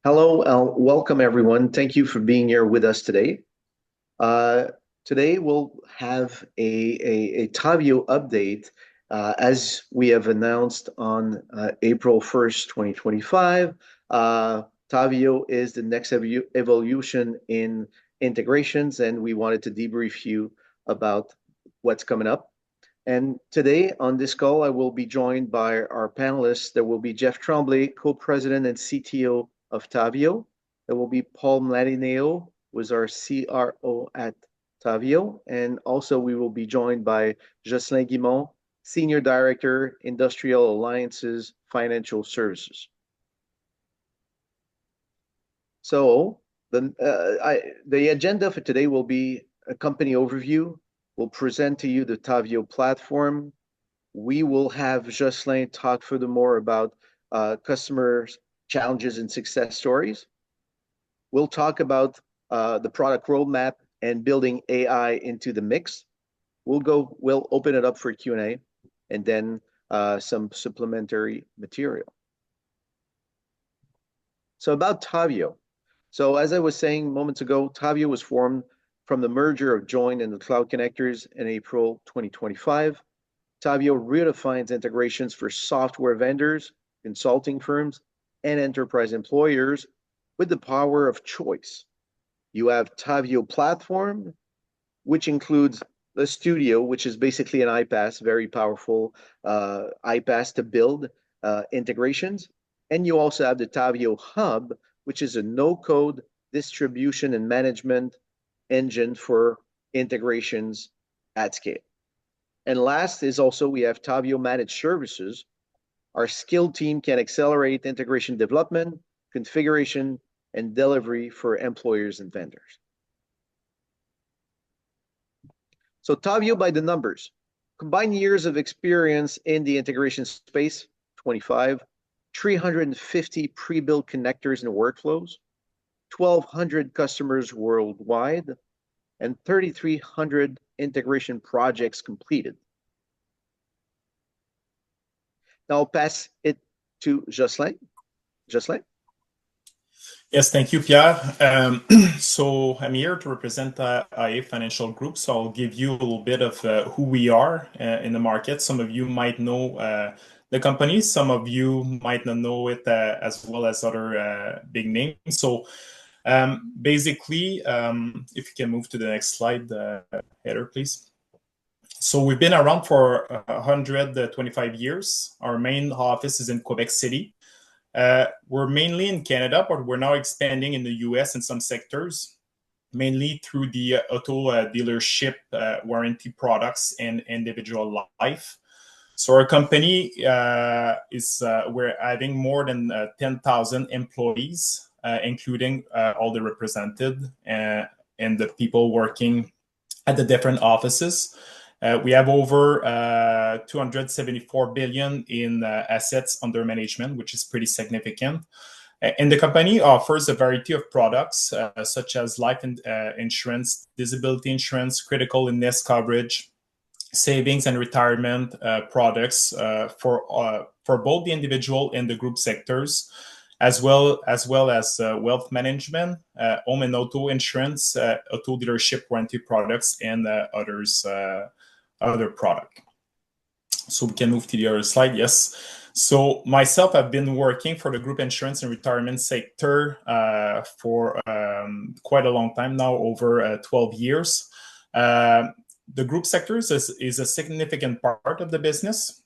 Hello, welcome everyone. Thank you for being here with us today. Uh, Today we'll have a Tavio update. As we have announced on April 1st, 2025. Tavio is the next evolution in integrations, and we wanted to debrief you about what's coming up. And today on this call, I will be joined by our panelists. There will be Jeff Tremblay, co-president and CTO of Tavio. There will be Paul Mladineo, who is our CRO at Tavio. And also we will be joined by Jocelyn Guimont, Senior Director, Industrial Alliances, Financial Services. So the agenda for today will be a company overview. We'll present to you the Tavio platform. We will have Jocelyn talk furthermore about customers' challenges and success stories. We'll talk about the product roadmap and building AI into the mix. We'll open it up for Q&A and then some supplementary material. So about Tavio. So as I was saying moments ago, Tavio was formed from the merger of Join and the Cloud Connectors in April 2025. Tavio redefines integrations for software vendors, consulting firms, and enterprise employers with the power of choice. You have Tavio Platform, which includes the Studio, which is basically an iPaaS, very powerful iPaaS to build integrations. And you also have the Tavio Hub, which is a no-code distribution and management engine for integrations at scale. And last is also we have Tavio Managed Services. Our skilled team can accelerate integration development, configuration, and delivery for employers and vendors. So Tavio by the numbers. Combined years of experience in the integration space, 25, 350 pre-built connectors and workflows, 1,200 customers worldwide, and 3,300 integration projects completed. Now I'll pass it to Jocelyn. Jocelyn? Yes, thank you, Pierre. So I'm here to represent IA Financial Group. So I'll give you a little bit of who we are in the market. Some of you might know the company. Some of you might not know it as well as other big names. So basically, if you can move to the next slide, header, please. So we've been around for 125 years. Our main office is in Quebec City. We're mainly in Canada, but we're now expanding in the US in some sectors, mainly through the auto dealership warranty products and individual life. So our company we're adding more than 10,000 employees, including all the represented and the people working at the different offices. We have over 274 billion in assets under management, which is pretty significant. And the company offers a variety of products such as life insurance, disability insurance, critical illness coverage, savings and retirement products for both the individual and the group sectors, as well as wealth management, home and auto insurance, auto dealership warranty products, and other product. So we can move to the other slide. Yes. So myself, I've been working for the group insurance and retirement sector for quite a long time now, over 12 years. The group sectors is a significant part of the business.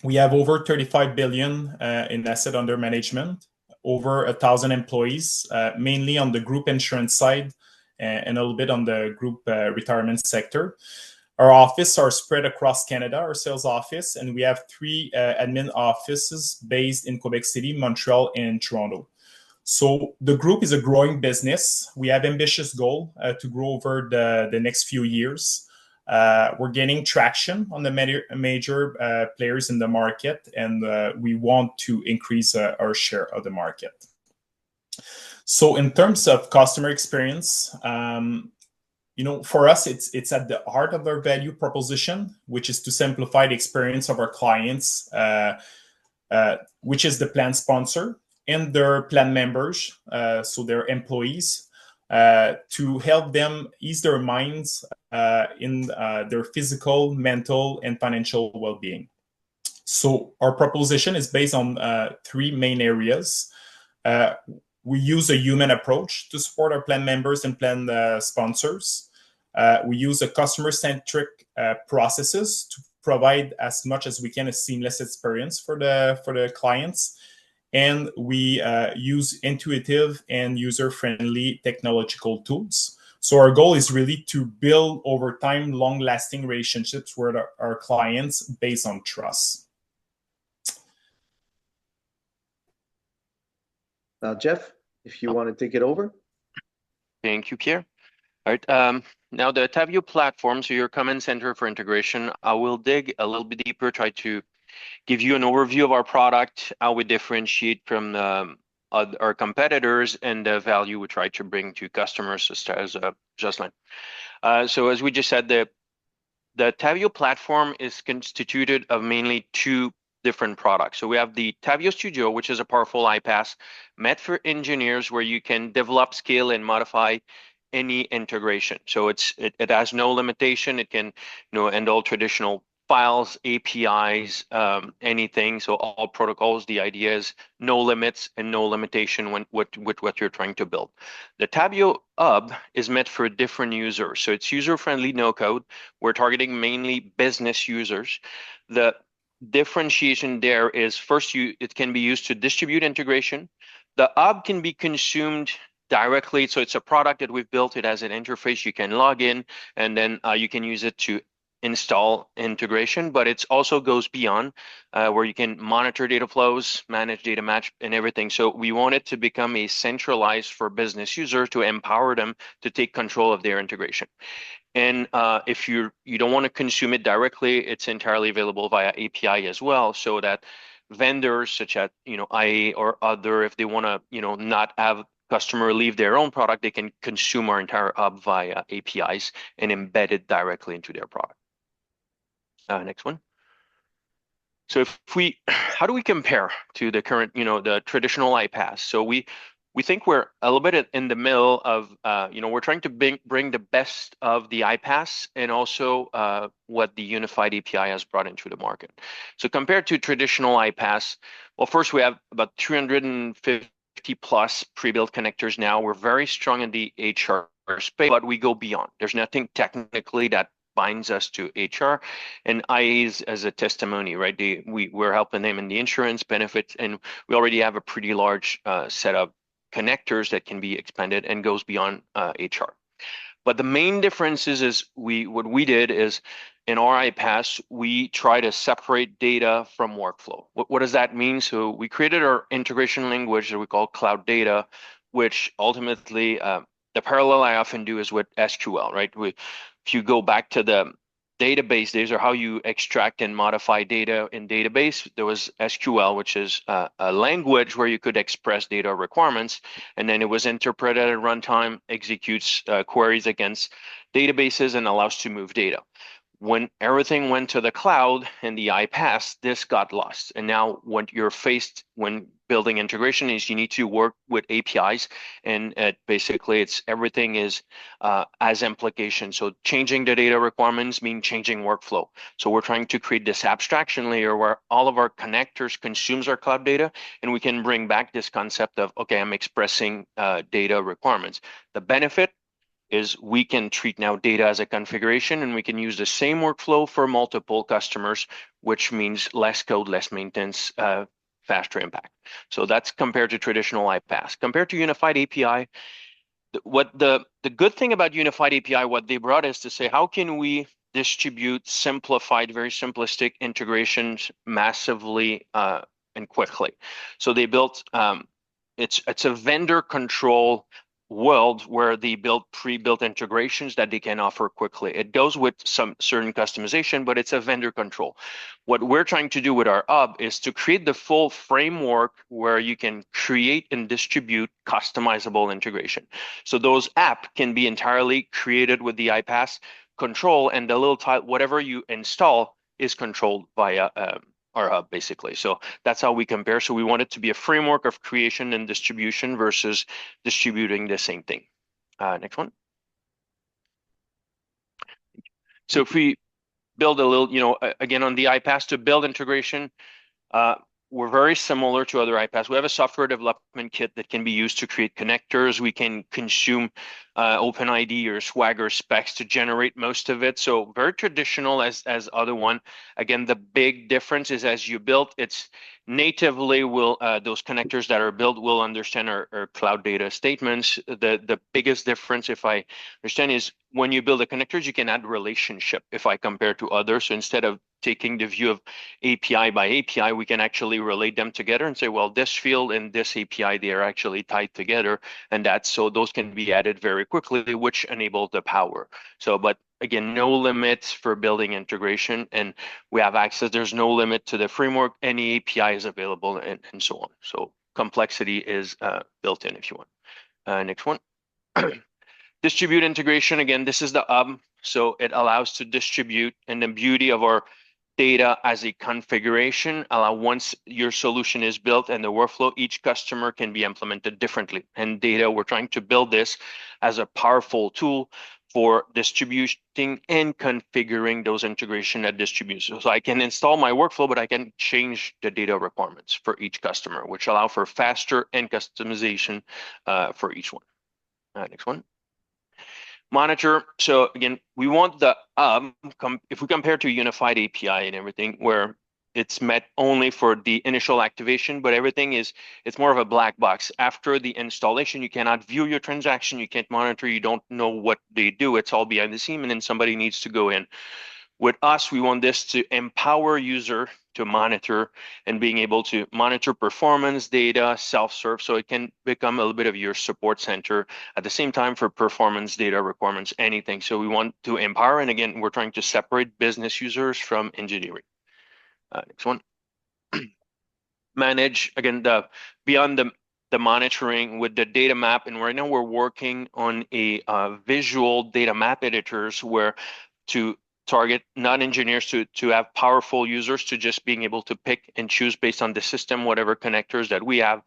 We have over 35 billion in asset under management, over 1,000 employees, mainly on the group insurance side and a little bit on the group retirement sector. Our offices are spread across Canada, our sales office, and we have 3 admin offices based in Quebec City, Montreal, and Toronto. So the group is a growing business. We have ambitious goal to grow over the next few years. We're gaining traction on the major players in the market, and we want to increase our share of the market. So in terms of customer experience, for us, it's at the heart of our value proposition, which is to simplify the experience of our clients, which is the plan sponsor, and their plan members, so their employees, to help them ease their minds in their physical, mental, and financial well-being. So our proposition is based on three main areas. We use a human approach to support our plan members and plan sponsors. We use a customer-centric processes to provide as much as we can a seamless experience for the clients. And we use intuitive and user-friendly technological tools. So our goal is really to build over time long-lasting relationships with our clients based on trust. Now, Jeff, if you want to take it over. Thank you, Pierre. All right. Now the Tavio platform, so your command center for integration, I will dig a little bit deeper, try to give you an overview of our product, how we differentiate from our competitors, and the value we try to bring to customers, such as Jocelyn. So as we just said, the Tavio platform is constituted of mainly two different products. So we have the Tavio Studio, which is a powerful iPaaS meant for engineers, where you can develop, scale, and modify any integration. So it has no limitation. It can handle traditional files, APIs, anything. So all protocols. The idea is no limits and no limitation with what you're trying to build. The Tavio Hub is meant for different users. So it's user-friendly, no code. We're targeting mainly business users. The differentiation there is, first, it can be used to distribute integration. The hub can be consumed directly. So it's a product that we've built. It has an interface. You can log in, and then you can use it to install integration, but it also goes beyond, where you can monitor data flows, manage data match, and everything. So we want it to become a centralized for business users, to empower them to take control of their integration. And if you don't want to consume it directly, it's entirely available via API as well, so that vendors such as IA or other, if they want to not have customer leave their own product, they can consume our entire hub via APIs and embed it directly into their product. Next one. So how do we compare to the current, the traditional iPaaS? So we think we're a little bit in the middle of, we're trying to bring the best of the iPaaS and also what the unified API has brought into the market. So compared to traditional iPaaS, well, first we have about 350 plus pre-built connectors now. We're very strong in the HR space, but we go beyond. There's nothing technically that binds us to HR, and IAs as a testimony, right? We're helping them in the insurance benefits, and we already have a pretty large set of connectors that can be expanded and goes beyond HR. But the main difference is what we did is, in our iPaaS, we try to separate data from workflow. What does that mean? So we created our integration language that we call Cloud Data, which ultimately, the parallel I often do is with SQL, right? If you go back to the database days, or how you extract and modify data in database, there was SQL, which is a language where you could express data requirements, and then it was interpreted at runtime, executes queries against databases, and allows to move data. When everything went to the cloud and the iPaaS, this got lost. And now what you're faced when building integration is you need to work with APIs, and basically everything is as implication. So changing the data requirements mean changing workflow. So we're trying to create this abstraction layer where all of our connectors consumes our cloud data, and we can bring back this concept of, okay, I'm expressing data requirements. The benefit is we can treat now data as a configuration, and we can use the same workflow for multiple customers, which means less code, less maintenance, faster impact. So that's compared to traditional iPaaS. Compared to unified API, what the good thing about unified API, what they brought is to say, how can we distribute simplified, very simplistic integrations massively and quickly? So they built, it's a vendor control world where they build pre-built integrations that they can offer quickly. It goes with some certain customization, but it's a vendor control. What we're trying to do with our hub is to create the full framework where you can create and distribute customizable integration. So those apps can be entirely created with the iPaaS control, and the little whatever you install is controlled via our hub, basically. So that's how we compare. So we want it to be a framework of creation and distribution versus distributing the same thing. Next one. So if we build a little, again, on the iPaaS to build integration, we're very similar to other iPaaS. We have a software development kit that can be used to create connectors. We can consume OpenID or Swagger specs to generate most of it. So very traditional as other one. Again, the big difference is as you build, it's natively will those connectors that are built will understand our cloud data statements. The biggest difference, if I understand, is when you build the connectors, you can add relationship if I compare to others. So instead of taking the view of API by API, we can actually relate them together and say, well, this field and this API, they are actually tied together. And that's so those can be added very quickly, which enable the power. So, but again, no limits for building integration, and we have access. There's no limit to the framework. Any API is available and so on. So complexity is built in if you want. Next one. Distribute integration. Again, this is the hub. So it allows to distribute, and the beauty of our data as a configuration allow once your solution is built and the workflow, each customer can be implemented differently. And data, we're trying to build this as a powerful tool for distributing and configuring those integration at distribution. So I can install my workflow, but I can change the data requirements for each customer, which allow for faster and customization for each one. Next one. Monitor. So again, we want the if we compare to unified API and everything, where it's met only for the initial activation, but everything is, it's more of a black box. After the installation, you cannot view your transaction, you can't monitor, you don't know what they do. It's all behind the scene, and then somebody needs to go in. With us, we want this to empower user to monitor and being able to monitor performance data, self-serve, so it can become a little bit of your support center at the same time for performance data requirements, anything. So we want to empower, and again, we're trying to separate business users from engineering. Next one. Manage, again, beyond the monitoring with the data map, and right now we're working on a visual data map editors where to target non-engineers to have powerful users to just being able to pick and choose based on the system, whatever connectors that we have,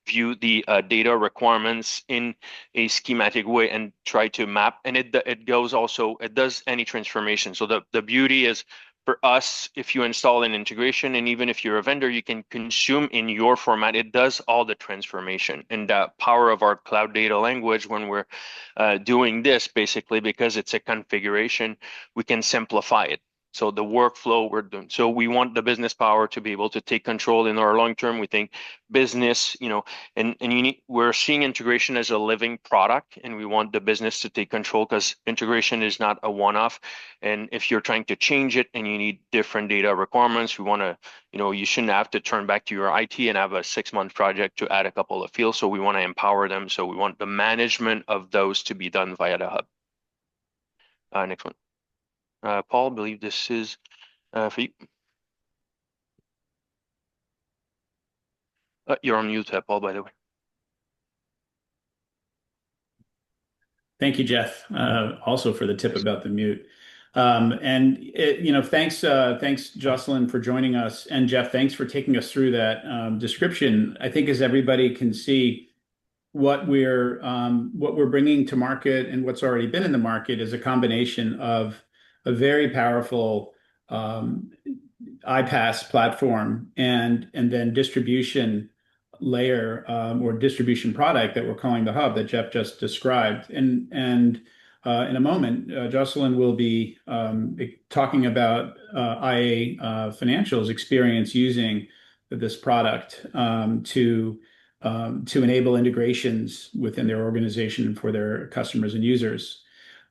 view the data requirements in a schematic way and try to map. And it goes also, it does any transformation. So the beauty is for us, if you install an integration, and even if you're a vendor, you can consume in your format, it does all the transformation. And the power of our cloud data language when we're doing this, basically, because it's a configuration, we can simplify it. So the workflow we're doing. So we want the business power to be able to take control in our long term. We think business, and we're seeing integration as a living product, and we want the business to take control because integration is not a one-off. And if you're trying to change it and you need different data requirements, we want to, you shouldn't have to turn back to your IT and have a 6-month project to add a couple of fields. So we want to empower them. So we want the management of those to be done via the hub. Next one. Paul, I believe this is for you. You're on mute, Paul, by the way. Thank you, Jeff, also for the tip about the mute. Thanks, Jocelyn, for joining us. And Jeff, thanks for taking us through that description. I think as everybody can see, what we're bringing to market and what's already been in the market is a combination of a very powerful iPaaS platform and then distribution layer or distribution product that we're calling the hub that Jeff just described. And in a moment, Jocelyn will be talking about IA Financial's experience using this product to enable integrations within their organization and for their customers and users.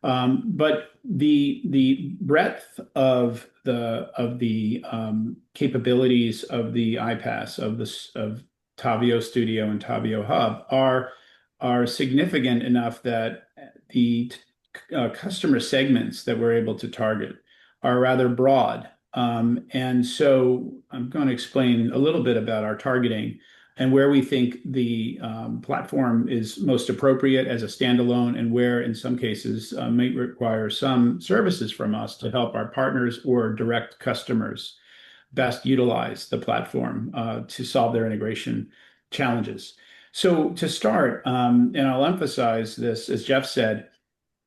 But the breadth of the capabilities of the iPaaS of Tavio Studio and Tavio Hub are significant enough that the customer segments that we're able to target are rather broad. And so I'm going to explain a little bit about our targeting and where we think the platform is most appropriate as a standalone, and where in some cases may require some services from us to help our partners or direct customers. best utilize the platform to solve their integration challenges. So to start, and I'll emphasize this, as Jeff said,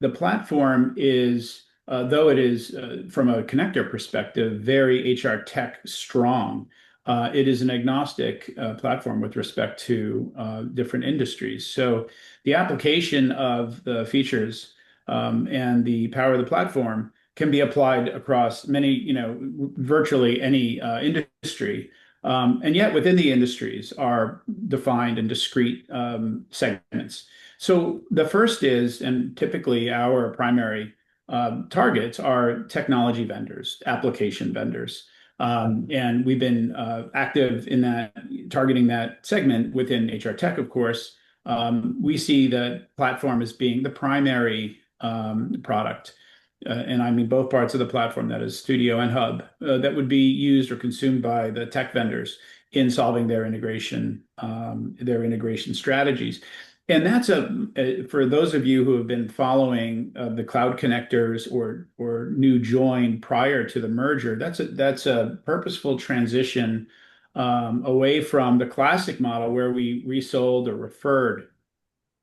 the platform is, though it is from a connector perspective, very HR tech strong. It is an agnostic platform with respect to different industries. So the application of the features and the power of the platform can be applied across many, virtually any industry. And yet within the industries are defined and discrete segments. So the first is, and typically our primary targets are technology vendors, application vendors. And we've been active in that, targeting that segment within HR Tech, of course. We see the platform as being the primary product. And I mean both parts of the platform, that is Studio and Hub, that would be used or consumed by the tech vendors in solving their integration strategies. And that's for those of you who have been following the cloud connectors or new join prior to the merger, that's a purposeful transition away from the classic model where we resold or referred,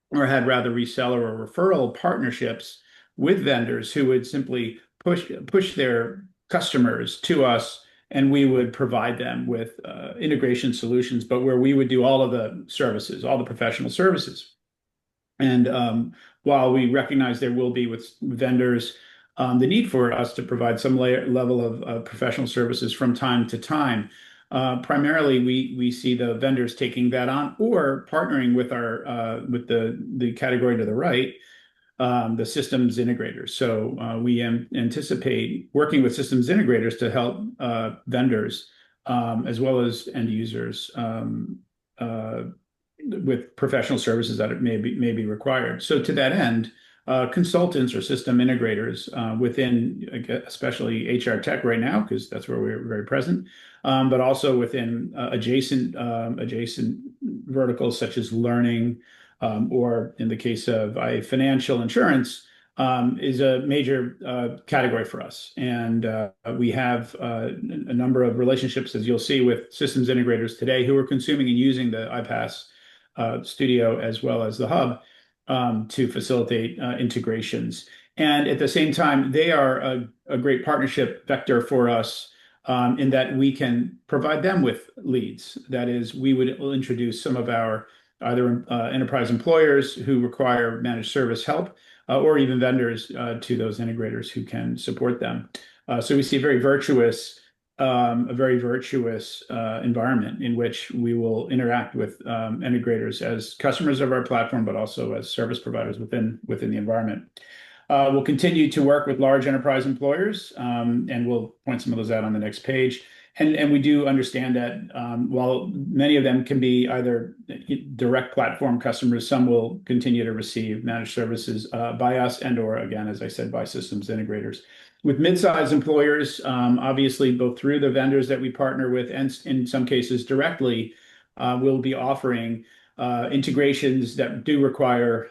or had rather reseller or referral partnerships with vendors who would simply push their customers to us, and we would provide them with integration solutions, but where we would do all of the services, all the professional services. And while we recognize there will be with vendors the need for us to provide some level of professional services from time to time, primarily we see the vendors taking that on or partnering with with the category to the right, the systems integrators. So we anticipate working with systems integrators to help vendors as well as end users with professional services that may be required. So to that end, consultants or system integrators within, especially HR Tech right now, because that's where we're very present, but also within adjacent verticals such as learning, or in the case of financial insurance, is a major category for us. And we have a number of relationships, as you'll see, with systems integrators today who are consuming and using the iPaaS Studio as well as the Hub to facilitate integrations. And at the same time, they are a great partnership vector for us in that we can provide them with leads. That is, we would introduce some of our either enterprise employers who require managed service help or even vendors to those integrators who can support them. So we see a very virtuous environment in which we will interact with integrators as customers of our platform, but also as service providers within the environment. We'll continue to work with large enterprise employers, and we'll point some of those out on the next page. And we do understand that while many of them can be either direct platform customers, some will continue to receive managed services by us and/or, again, as I said, by systems integrators. With mid-sized employers, obviously, both through the vendors that we partner with and in some cases directly, we'll be offering integrations that do require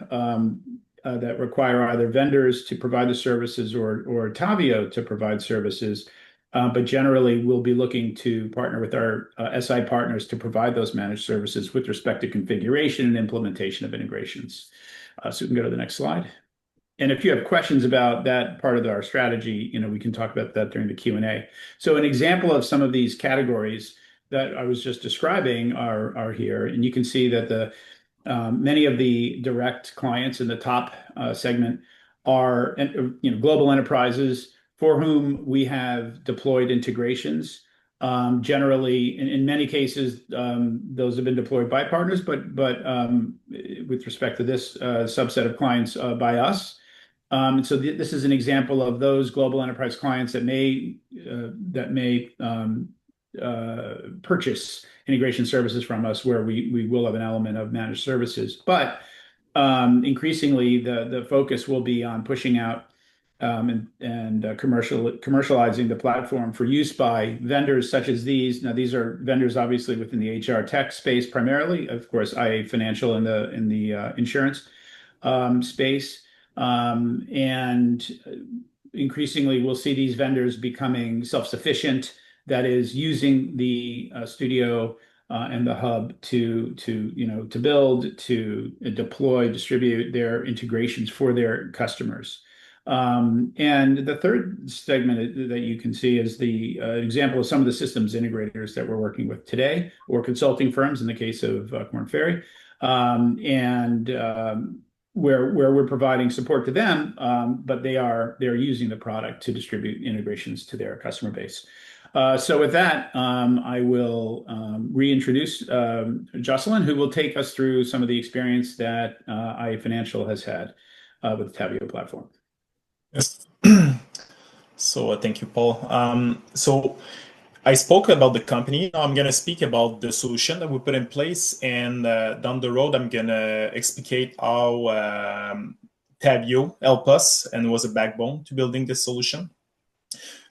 either vendors to provide the services or Tavio to provide services. But generally, we'll be looking to partner with our SI partners to provide those managed services with respect to configuration and implementation of integrations. So we can go to the next slide. And if you have questions about that part of our strategy, we can talk about that during the Q&A. So an example of some of these categories that I was just describing are here. And you can see that many of the direct clients in the top segment are global enterprises for whom we have deployed integrations. Generally, in many cases, those have been deployed by partners, but with respect to this subset of clients, by us. So this is an example of those global enterprise clients that may purchase integration services from us, where we will have an element of managed services. But increasingly, the focus will be on pushing out and commercializing the platform for use by vendors such as these. Now, these are vendors obviously within the HR Tech space primarily, of course, IA Financial in the insurance space. And increasingly, we'll see these vendors becoming self-sufficient. that is using the studio and the hub to build, to deploy, distribute their integrations for their customers. And the third segment that you can see is the example of some of the systems integrators that we're working with today, or consulting firms in the case of Korn Ferry, where we're providing support to them, but they're using the product to distribute integrations to their customer base. So with that, I will reintroduce Jocelyn, who will take us through some of the experience that IA Financial has had with the Tavio platform. Yes. So thank you, Paul. So I spoke about the company. Now I'm going to speak about the solution that we put in place, and down the road, I'm going to explicate how Tavio helped us and was a backbone to building this solution.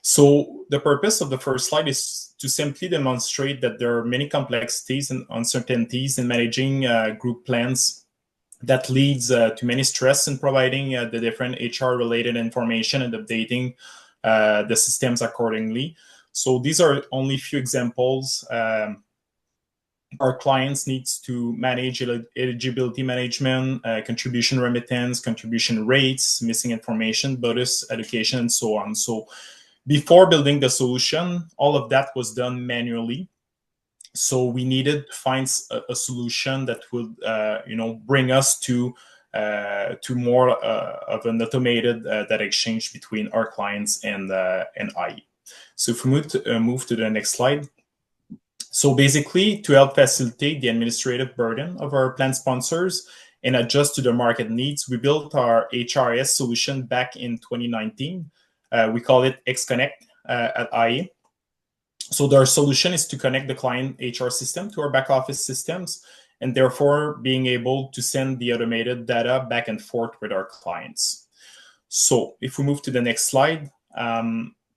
So the purpose of the first slide is to simply demonstrate that there are many complexities and uncertainties in managing group plans that leads to many stress in providing the different HR-related information and updating the systems accordingly. So these are only a few examples. Our clients needs to manage eligibility management, contribution remittance, contribution rates, missing information, bonus allocation, and so on. So before building the solution, all of that was done manually. So we needed to find a solution that would, bring us to more of an automated data exchange between our clients and IE. So if we move to the next slide. So basically, to help facilitate the administrative burden of our plan sponsors and adjust to the market needs, we built our HRIS solution back in 2019. We call it XConnect at IE. So our solution is to connect the client HR system to our back office systems, and therefore being able to send the automated data back and forth with our clients. So if we move to the next slide,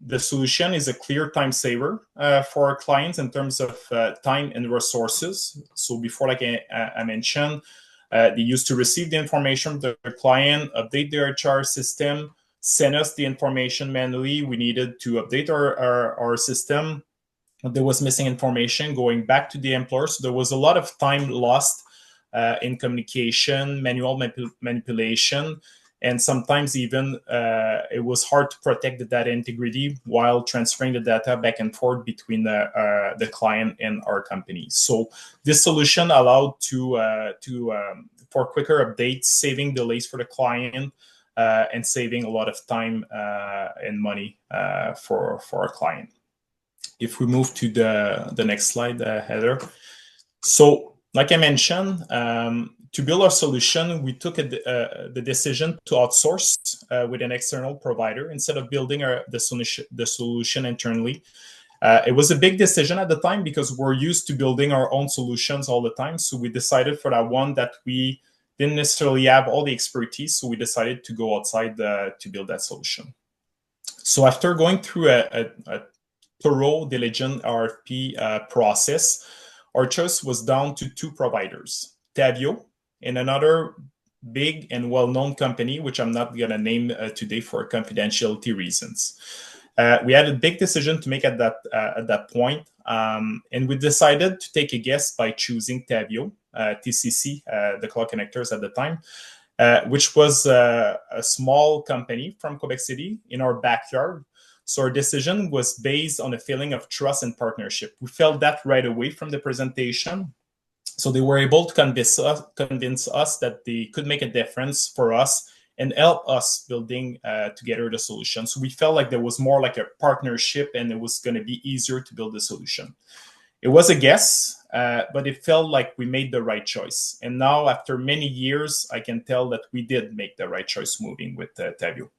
the solution is a clear time saver for our clients in terms of time and resources. So before, like I mentioned, they used to receive the information from the client, update their HR system, send us the information manually. We needed to update our system. There was missing information going back to the employer. So there was a lot of time lost in communication, manual manipulation, and sometimes even it was hard to protect the data integrity while transferring the data back and forth between the client and our company. So this solution allowed for quicker updates, saving delays for the client, and saving a lot of time and money for our client. If we move to the next slide, Heather. So like I mentioned, to build our solution, we took the decision to outsource with an external provider instead of building the solution internally. It was a big decision at the time because we're used to building our own solutions all the time. So we decided for that one that we didn't necessarily have all the expertise. So we decided to go outside to build that solution. So after going through a thorough, diligent RFP process, our choice was down to two providers, Tavio and another big and well-known company, which I'm not going to name today for confidentiality reasons. We had a big decision to make at that point, and we decided to take a guess by choosing Tavio, TCC, the Cloud Connectors at the time, which was a small company from Quebec City in our backyard. So our decision was based on a feeling of trust and partnership. We felt that right away from the presentation. So they were able to convince us that they could make a difference for us and help us building together the solution. So we felt like there was more like a partnership and it was going to be easier to build the solution. It was a guess, but it felt like we made the right choice. And now after many years, I can tell that we did make the right choice moving with Tavio.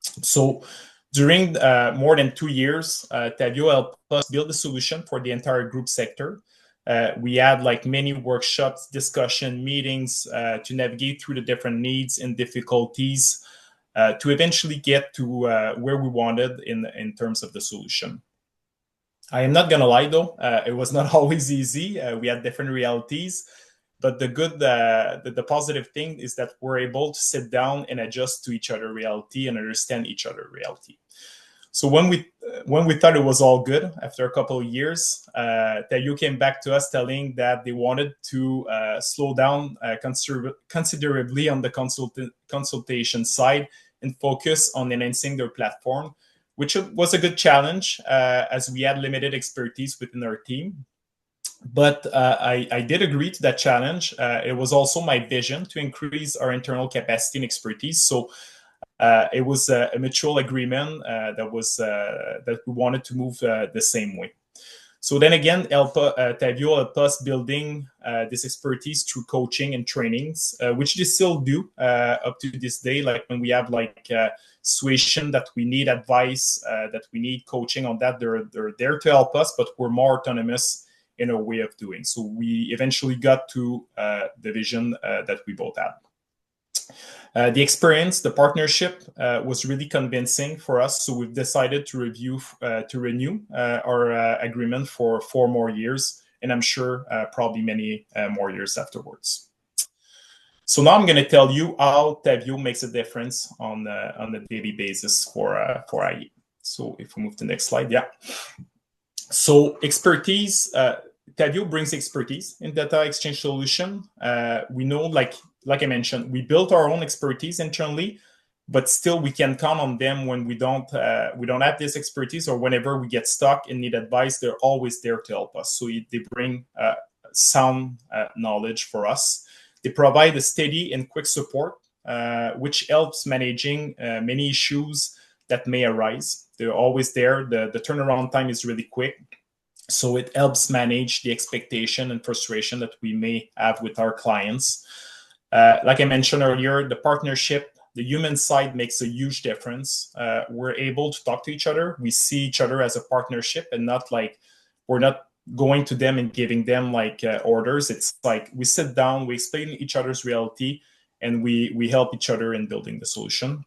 So during more than 2 years, Tavio helped us build a solution for the entire group sector. We had like many workshops, discussion, meetings to navigate through the different needs and difficulties to eventually get to where we wanted in terms of the solution. I am not going to lie, though. It was not always easy. We had different realities. But the positive thing is that we're able to sit down and adjust to each other's reality and understand each other's reality. So when we thought it was all good, after a couple of years, Tavio came back to us telling that they wanted to slow down considerably on the consultation side and focus on enhancing their platform, which was a good challenge as we had limited expertise within our team. But I did agree to that challenge. It was also my vision to increase our internal capacity and expertise. So it was a mutual agreement that we wanted to move the same way. So then again, Tavio helped us building this expertise through coaching and trainings, which they still do up to this day. Like when we have like situation that we need advice, that we need coaching on that, they're there to help us, but we're more autonomous in our way of doing. So we eventually got to the vision that we both had. The experience, the partnership was really convincing for us. So we've decided to renew our agreement for 4 more years, and I'm sure probably many more years afterwards. So now I'm going to tell you how Tavio makes a difference on a daily basis for IE. So if we move to the next slide, yeah. So expertise, Tavio brings expertise in data exchange solution. We know, like I mentioned, we built our own expertise internally, but still we can count on them when we don't have this expertise, or whenever we get stuck and need advice, they're always there to help us. So they bring sound knowledge for us. They provide a steady and quick support, which helps managing many issues that may arise. They're always there. The turnaround time is really quick. So it helps manage the expectation and frustration that we may have with our clients. Like I mentioned earlier, the partnership, the human side makes a huge difference. We're able to talk to each other. We see each other as a partnership, and not like we're not going to them and giving them like orders. It's like we sit down, we explain each other's reality, and we help each other in building the solution.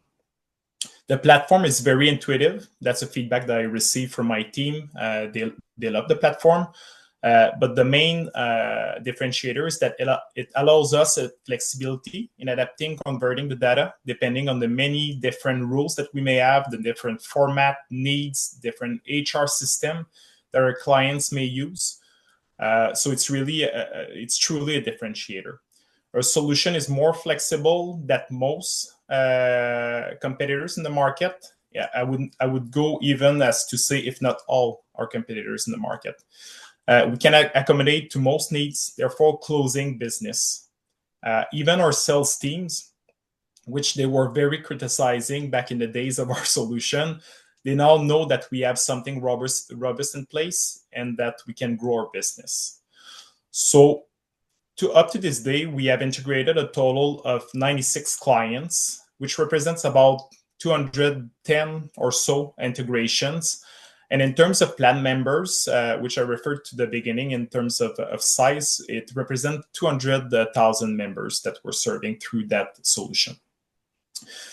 The platform is very intuitive. That's a feedback that I received from my team. They love the platform. But the main differentiator is that it allows us a flexibility in adapting, converting the data, depending on the many different rules that we may have, the different format needs, different HR system that our clients may use. So it's truly a differentiator. Our solution is more flexible than most competitors in the market. Yeah, I would go even as to say, if not all our competitors in the market. We can accommodate to most needs, therefore closing business. Even our sales teams, which they were very criticizing back in the days of our solution, they now know that we have something robust in place and that we can grow our business. So up to this day, we have integrated a total of 96 clients, which represents about 210 or so integrations. And in terms of plan members, which I referred to the beginning in terms of size, it represents 200,000 members that we're serving through that solution.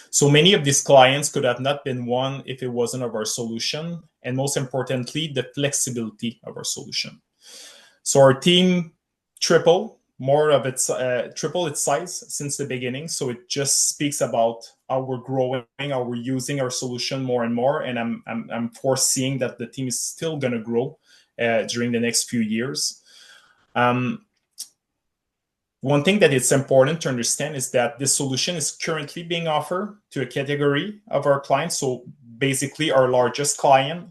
So many of these clients could have not been won if it wasn't of our solution, and most importantly, the flexibility of our solution. So our team tripled its size since the beginning. So it just speaks about how we're growing, how we're using our solution more and more. And I'm foreseeing that the team is still going to grow during the next few years. One thing that it's important to understand is that this solution is currently being offered to a category of our clients. So basically our largest client,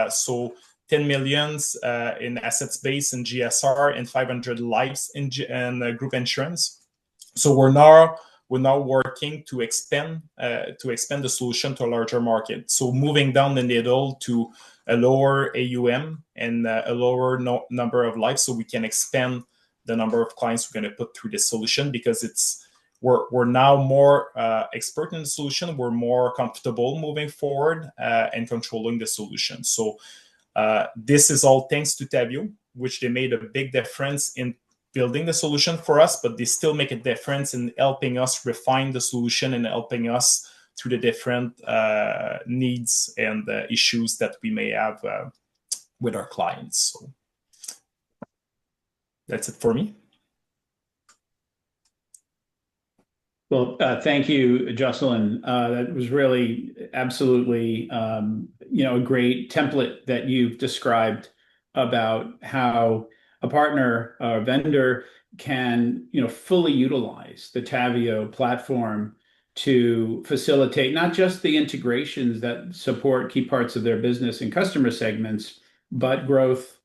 so 10 millions in assets base in GSR and 500 lives in group insurance. So we're now working to expand the solution to a larger market. So moving down the needle to a lower AUM and a lower number of lives, so we can expand the number of clients we're going to put through this solution, because we're now more expert in the solution. We're more comfortable moving forward and controlling the solution. So this is all thanks to Tavio, which they made a big difference in building the solution for us, but they still make a difference in helping us refine the solution and helping us through the different needs and issues that we may have with our clients. So that's it for me. Well, thank you, Jocelyn. That was really absolutely, a great template that you've described about how a partner or vendor can, fully utilize the Tavio platform to facilitate not just the integrations that support key parts of their business and customer segments, but growth,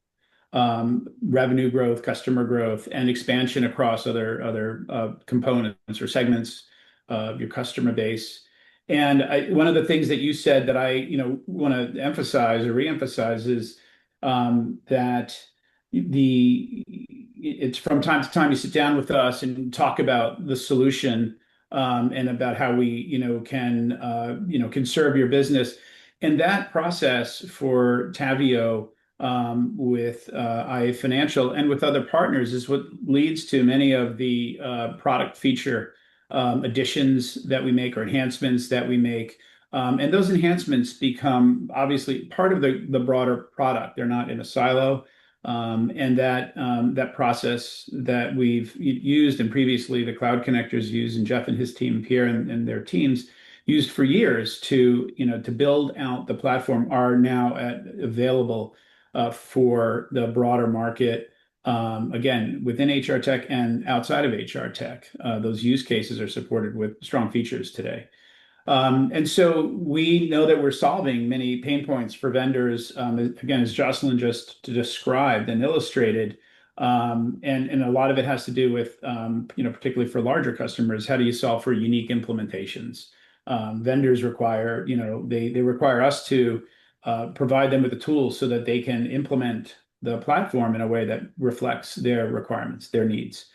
revenue growth, customer growth, and expansion across other components or segments of your customer base. And one of the things that you said that I want to emphasize or reemphasize is that it's from time to time you sit down with us and talk about the solution, and about how we can serve your business. And that process for Tavio, with IA Financial and with other partners, is what leads to many of the product feature additions that we make or enhancements that we make. And those enhancements become obviously part of the broader product. They're not in a silo. And that process that we've used and previously the Cloud Connectors used, and Jeff and his team here and their teams used for years to build out the platform, are now available for the broader market. Again, within HR tech and outside of HR tech, those use cases are supported with strong features today. And so we know that we're solving many pain points for vendors, again, as Jocelyn just described and illustrated. And a lot of it has to do with, particularly for larger customers, how do you solve for unique implementations? Vendors require, they require us to provide them with the tools so that they can implement the platform in a way that reflects their requirements, their needs.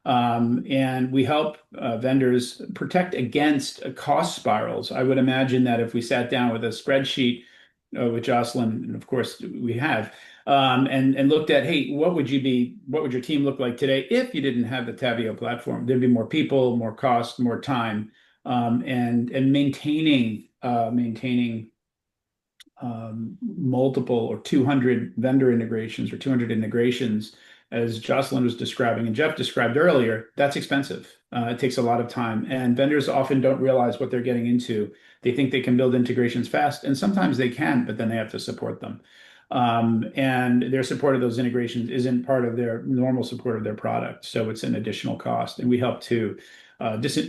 And we help vendors protect against cost spirals. I would imagine that if we sat down with a spreadsheet with Jocelyn, and of course we have, and looked at, hey, what would your team look like today if you didn't have the Tavio platform? There'd be more people, more cost, more time, and maintaining multiple or 200 vendor integrations or 200 integrations, as Jocelyn was describing and Jeff described earlier. That's expensive. It takes a lot of time, and vendors often don't realize what they're getting into. They think they can build integrations fast, and sometimes they can, but then they have to support them. And their support of those integrations isn't part of their normal support of their product, so it's an additional cost. And we help to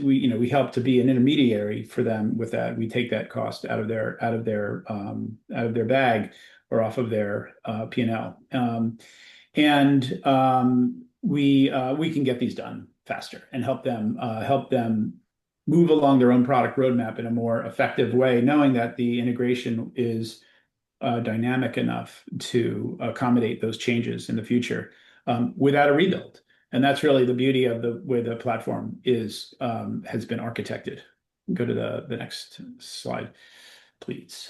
we help to be an intermediary for them with that. We take that cost out of their bag or off of their P&L. We can get these done faster and help them move along their own product roadmap in a more effective way, knowing that the integration is dynamic enough to accommodate those changes in the future, without a rebuild. And that's really the beauty of the way the platform has been architected. Go to the next slide, please.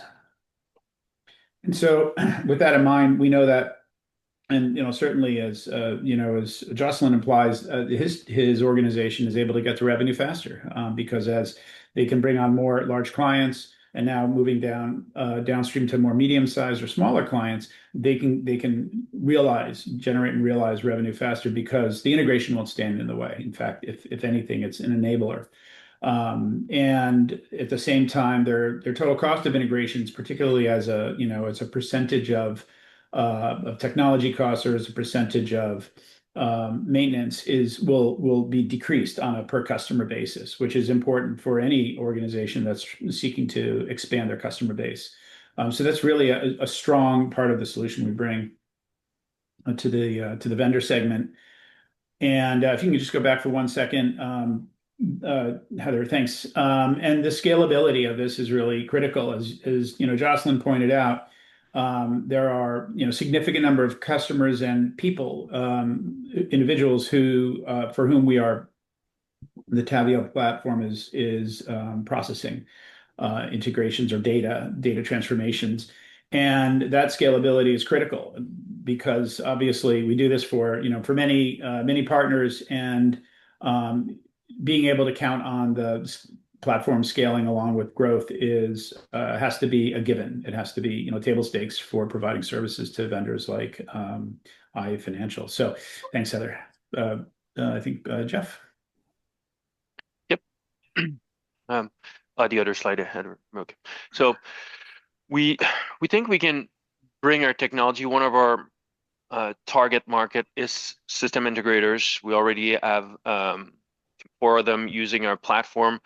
And so with that in mind, we know that, and certainly as as Jocelyn implies, his organization is able to get to revenue faster, because as they can bring on more large clients, and now moving downstream to more medium-sized or smaller clients, they can generate and realize revenue faster because the integration won't stand in the way. In fact, if anything, it's an enabler. And at the same time, their total cost of integrations, particularly as a percentage of technology costs or as a percentage of maintenance, will be decreased on a per customer basis, which is important for any organization that's seeking to expand their customer base. So that's really a strong part of the solution we bring to the vendor segment. And if you can just go back for 1 second, Heather, thanks. And the scalability of this is really critical, as Jocelyn pointed out. There are significant number of customers and people, individuals for whom the Tavio platform is processing integrations or data transformations, and that scalability is critical because obviously we do this for many partners, and being able to count on the platform scaling along with growth has to be a given. It has to be table stakes for providing services to vendors like IA Financial. So thanks, Heather. I think Jeff. Yep. The other slide ahead. Okay. So we think we can bring our technology. One of our target market is system integrators. We already have 4 of them using our platform.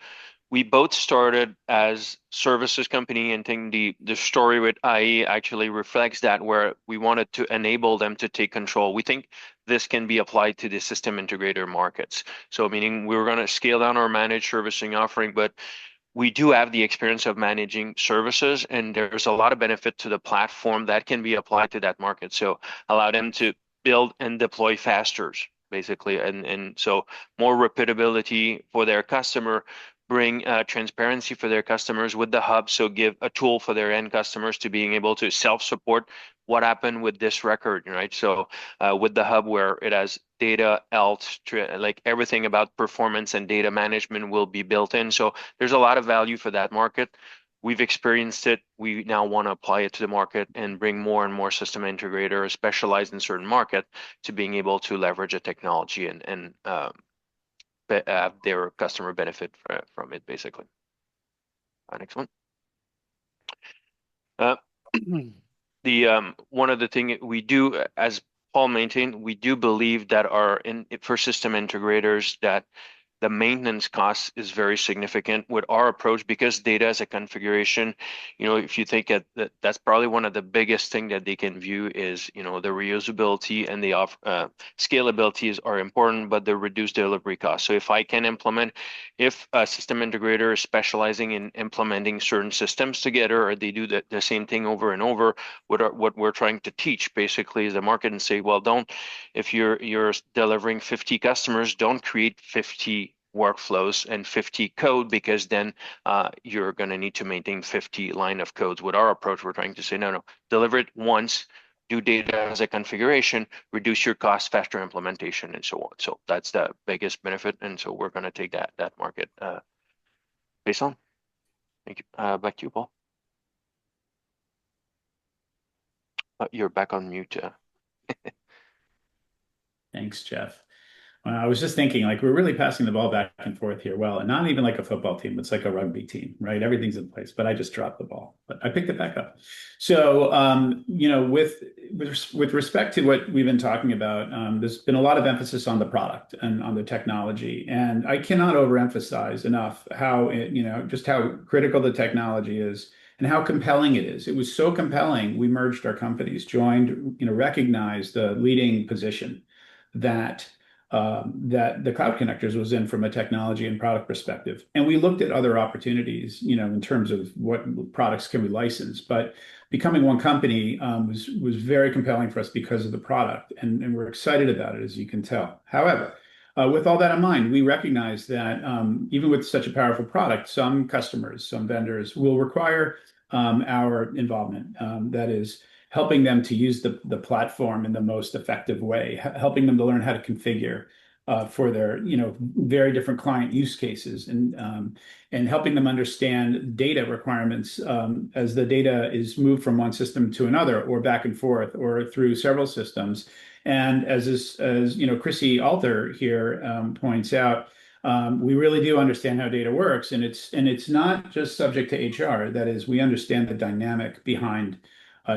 We both started as services company, and think the story with IE actually reflects that, where we wanted to enable them to take control. We think this can be applied to the system integrator markets. So meaning we were going to scale down our managed servicing offering, but we do have the experience of managing services, and there's a lot of benefit to the platform that can be applied to that market. So allow them to build and deploy faster, basically, and so more repeatability for their customer, bring transparency for their customers with the hub. So give a tool for their end customers to being able to self-support what happened with this record, right? So with the hub, where it has data, health, like everything about performance and data management will be built in. So there's a lot of value for that market. We've experienced it. We now want to apply it to the market and bring more and more system integrators specialized in certain market to being able to leverage a technology and have their customer benefit from it, basically. Next one. One of the thing we do, as Paul maintained, we do believe that for system integrators, that the maintenance cost is very significant with our approach, because data as a configuration, if you think that's probably one of the biggest thing that they can view is, the reusability and the scalabilities are important, but the reduced delivery costs. So if a system integrator is specializing in implementing certain systems together, or they do the same thing over and over, what we're trying to teach basically is the market, and say, well, if you're delivering 50 customers, don't create 50 workflows and 50 code, because then you're going to need to maintain 50 line of codes. With our approach, we're trying to say, no, deliver it once, do data as a configuration, reduce your cost, faster implementation, and so on. So that's the biggest benefit, and so we're going to take that market based on. Thank you. Back to you, Paul. You're back on mute. Thanks, Jeff. I was just thinking, like, we're really passing the ball back and forth here. Well, and not even like a football team. It's like a rugby team, right? Everything's in place, but I just dropped the ball, but I picked it back up. So, with respect to what we've been talking about, there's been a lot of emphasis on the product and on the technology. And I cannot overemphasize enough how, just how critical the technology is and how compelling it is. It was so compelling. We merged our companies, joined, recognized the leading position that the Cloud Connectors was in from a technology and product perspective. And we looked at other opportunities, in terms of what products can we license. But becoming one company was very compelling for us because of the product. And we're excited about it, as you can tell. However, with all that in mind, we recognize that even with such a powerful product, some customers, some vendors will require our involvement. That is, helping them to use the platform in the most effective way, helping them to learn how to configure for their very different client use cases, and helping them understand data requirements as the data is moved from one system to another, or back and forth, or through several systems. And as Chrissy Alter here points out, we really do understand how data works, and it's not just subject to HR. That is, we understand the dynamic behind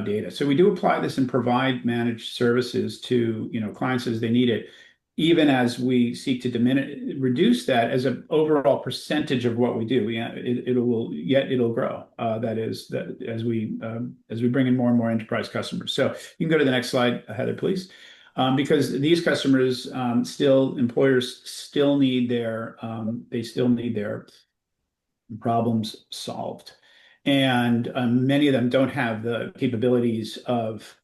data. So we do apply this and provide managed services to clients as they need it, even as we seek to reduce that as an overall percentage of what we do. It'll grow. That is, that as we bring in more and more enterprise customers. So you can go to the next slide, Heather, please. Because these customers employers still need their problems solved. And many of them don't have the capabilities of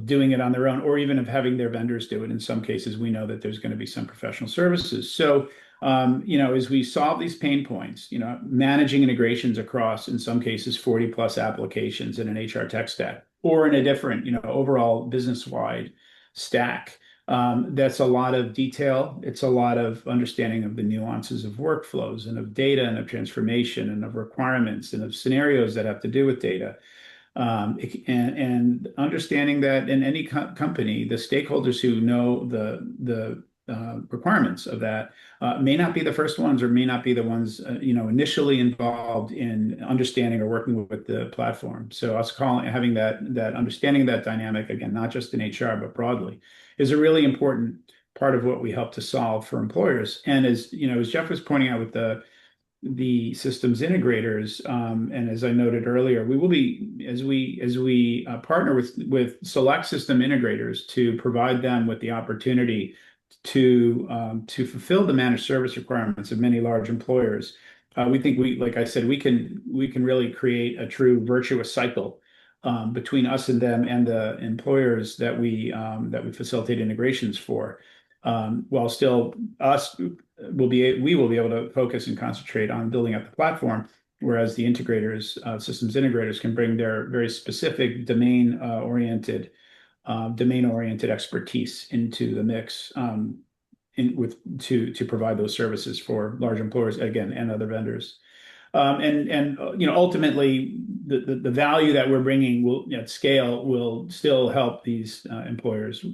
doing it on their own, or even of having their vendors do it. In some cases, we know that there's going to be some professional services. So, as we solve these pain points, managing integrations across, in some cases, 40 plus applications in an HR tech stack, or in a different, overall business-wide stack. That's a lot of detail. It's a lot of understanding of the nuances of workflows and of data and of transformation and of requirements and of scenarios that have to do with data. And understanding that in any company, the stakeholders who know the requirements of that may not be the first ones, or may not be the ones initially involved in understanding or working with the platform. So us having that understanding of that dynamic, again, not just in HR but broadly, is a really important part of what we help to solve for employers. And as Jeff was pointing out with the systems integrators, and as I noted earlier, we will be, as we partner with select system integrators to provide them with the opportunity to fulfill the managed service requirements of many large employers. We think like I said, we can really create a true virtuous cycle between us and them and the employers that we facilitate integrations for, while still we will be able to focus and concentrate on building up the platform, whereas the integrators, systems integrators, can bring their very specific domain-oriented expertise into the mix, to provide those services for large employers, again, and other vendors. Ultimately, the value that we're bringing at scale will still help these employers,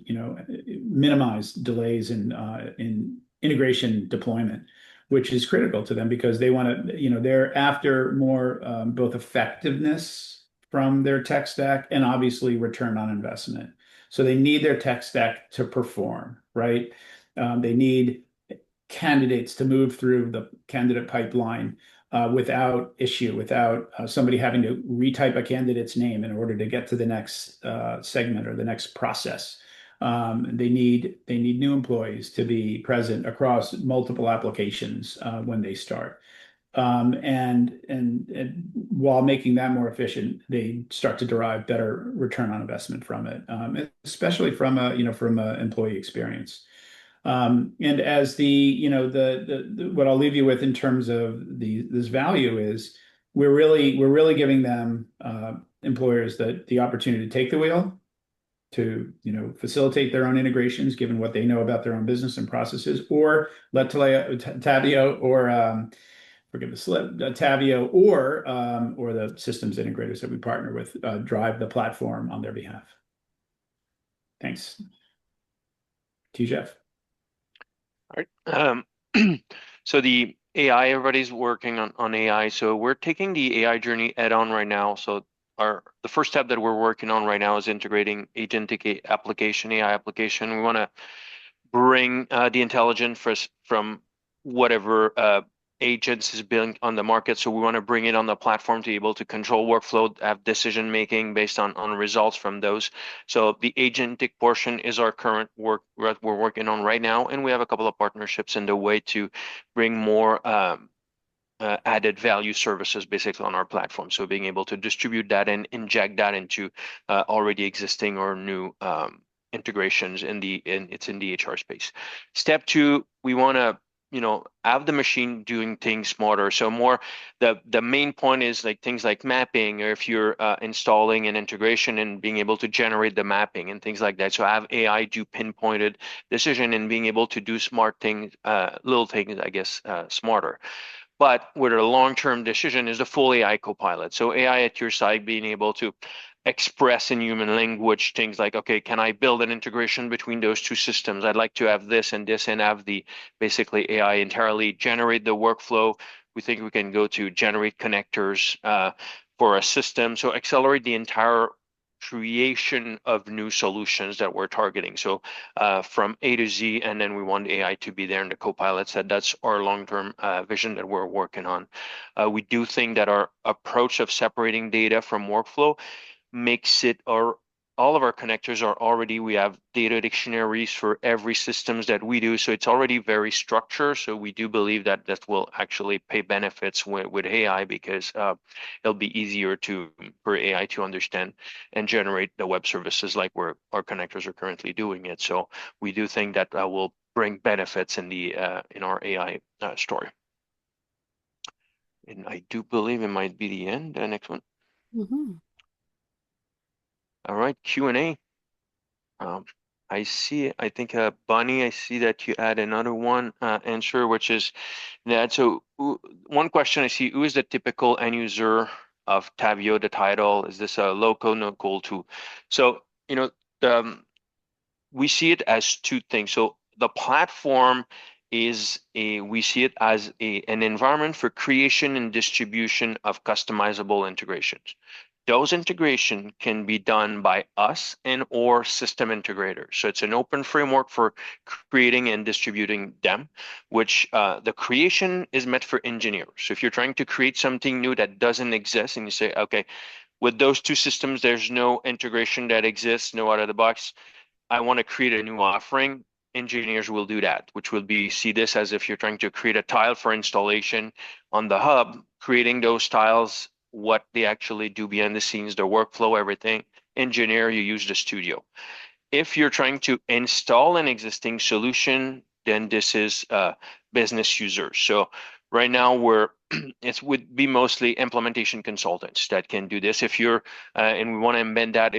minimize delays in integration deployment, which is critical to them, because they want to, they're after more both effectiveness from their tech stack and obviously return on investment. So they need their tech stack to perform, right? They need candidates to move through the candidate pipeline without issue, without somebody having to retype a candidate's name in order to get to the next segment or the next process. They need new employees to be present across multiple applications when they start. And while making that more efficient, they start to derive better return on investment from it, especially from an employee experience. And as what I'll leave you with in terms of this value is we're really giving them, employers, the opportunity to take the wheel, to facilitate their own integrations given what they know about their own business and processes, or let Tavio or forgive the slip, Tavio or the systems integrators that we partner with drive the platform on their behalf. Thanks. To you, Jeff. All right. So the AI, everybody's working on AI. So we're taking the AI journey head on right now. So the first step that we're working on right now is integrating agentic application, AI application. We want to bring the intelligence from whatever agents is building on the market. So we want to bring it on the platform to be able to control workflow, have decision making based on results from those. So the agentic portion is our current work that we're working on right now, and we have a couple of partnerships in the way to bring more added value services basically on our platform. So being able to distribute that and inject that into already existing or new integrations in the HR space. Step 2, we want to have the machine doing things smarter. So more the main point is like things like mapping, or if you're installing an integration and being able to generate the mapping and things like that. So have AI do pinpointed decision and being able to do smart things, little things, I guess, smarter. But with a long-term decision is the full AI copilot. So AI at your side being able to express in human language things like, okay, can I build an integration between those two systems? I'd like to have this and this, and have the basically AI entirely generate the workflow. We think we can go to generate connectors for a system. So accelerate the entire creation of new solutions that we're targeting. So from A to Z, and then we want AI to be there in the copilots. That's our long-term vision that we're working on. We do think that our approach of separating data from workflow makes it, all of our connectors are already, we have data dictionaries for every systems that we do. So it's already very structured. So we do believe that will actually pay benefits with AI, because it'll be easier for AI to understand and generate the web services like where our connectors are currently doing it. So we do think that will bring benefits in our AI story. And I do believe it might be the end. The next one. Mm-hmm. All right, Q&A. I think Bunny, I see that you add another one answer, which is that. So one question I see, who is the typical end of Tavio, the title? Is this a low-code, no-code tool? So, we see it as two things. So the platform is we see it as an environment for creation and distribution of customizable integrations. Those integration can be done by us and or system integrators. So it's an open framework for creating and distributing them, which the creation is meant for engineers. So if you're trying to create something new that doesn't exist and you say, okay, with those two systems, there's no integration that exists, no out of the box, I want to create a new offering, engineers will do that, which will be, see this as if you're trying to create a tile for installation on the hub, creating those tiles, what they actually do behind the scenes, the workflow, everything. Engineer, you use the studio. If you're trying to install an existing solution, then this is business users. So right now it would be mostly implementation consultants that can do this. If you're, and we want to embed that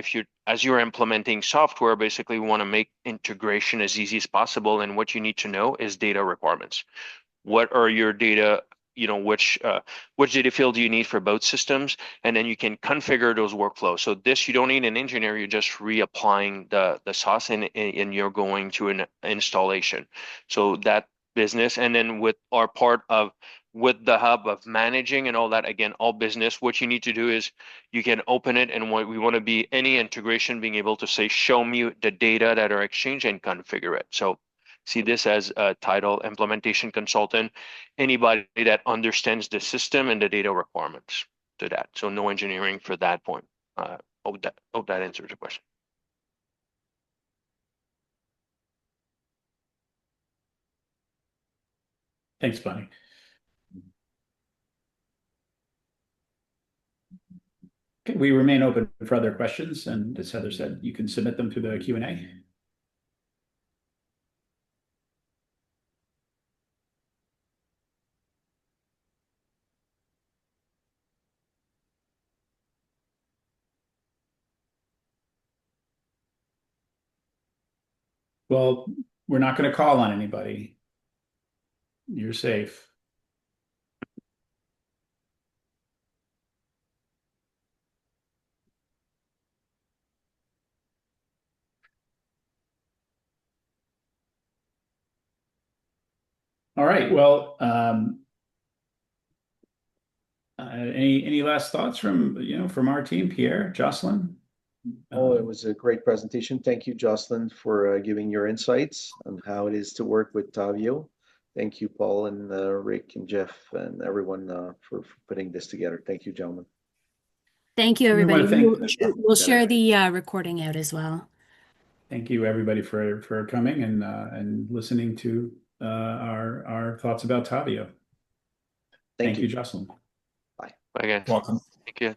as you're implementing software, basically we want to make integration as easy as possible. And what you need to know is data requirements. What are your data, which data field do you need for both systems? And then you can configure those workflows. So this, you don't need an engineer, you're just reapplying the sauce and you're going to an installation. So that business, and then with our part of, with the hub of managing and all that, again, all business, what you need to do is you can open it, and what we want to be any integration being able to say, show me the data that are exchanged and configure it. So see this as a title, implementation consultant, anybody that understands the system and the data requirements to that. So no engineering for that point. Hope that answers the question. Thanks, Bunny. Okay, we remain open for other questions, and as Heather said, you can submit them through the Q&A. Well, we're not going to call on anybody. You're safe. All right. Well, any last thoughts from our team, Pierre, Jocelyn? Oh, it was a great presentation. Thank you, Jocelyn, for giving your insights on how it is to work with Tavio. Thank you, Paul and Rick and Jeff and everyone for putting this together. Thank you, gentlemen. Thank you, We wanna everybody. thank- We'll share the recording out as well. Thank you, everybody, for coming and listening to our thoughts about Tavio. Thank Thank you, Jocelyn. Again, Welcome. thank you.